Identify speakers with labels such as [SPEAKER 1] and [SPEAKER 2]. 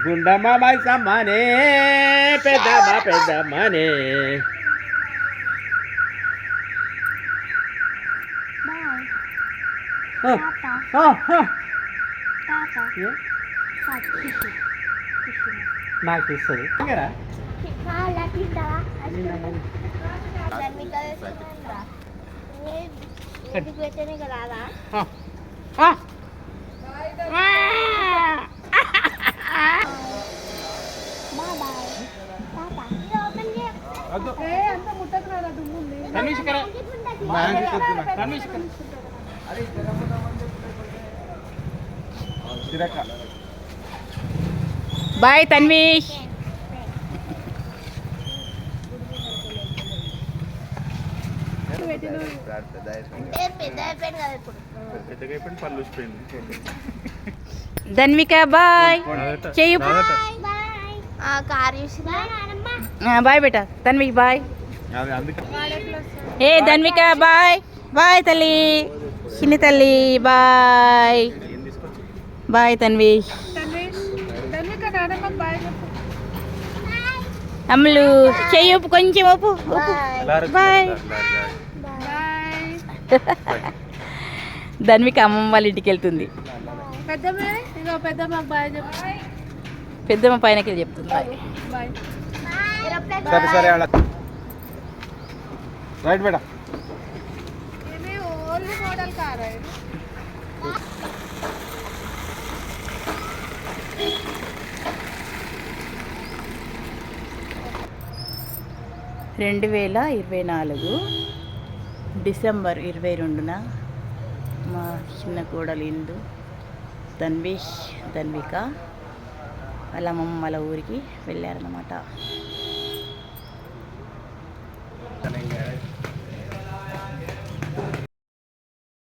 [SPEAKER 1] గుండమ్మ మైసమ్మనే పెద్దమ్మ పెద్దమ్మనే. నాకు ఇస్తుంది కదా.
[SPEAKER 2] బాయ్ తన్వీష్. ధన్విక బాయ్ చెయ్యి. బాయ్ బేటా. తన్విక్ బాయ్. ఏ ధన్విక బాయ్. బాయ్ తల్లి, చిన్ని తల్లి బాయ్. బాయ్ తన్వీష్. అమ్ములు చెయ్యి ఉప్పు, కొంచెం ఉప్పు. బాయ్. ధన్విక అమ్మమ్మ వాళ్ళ ఇంటికి వెళ్తుంది. పెద్దమ్మ పైనకి వెళ్ళి చెప్తుంది బాయ్.
[SPEAKER 1] సరే సరే రైట్ బేటా.
[SPEAKER 2] రెండు 2024 డిసెంబర్ 22న మా చిన్న కోడలు ఇందు ధన్వీష్ ధన్విక వాళ్ళ అమ్మమ్మ వాళ్ళ ఊరికి వెళ్ళారన్నమాట.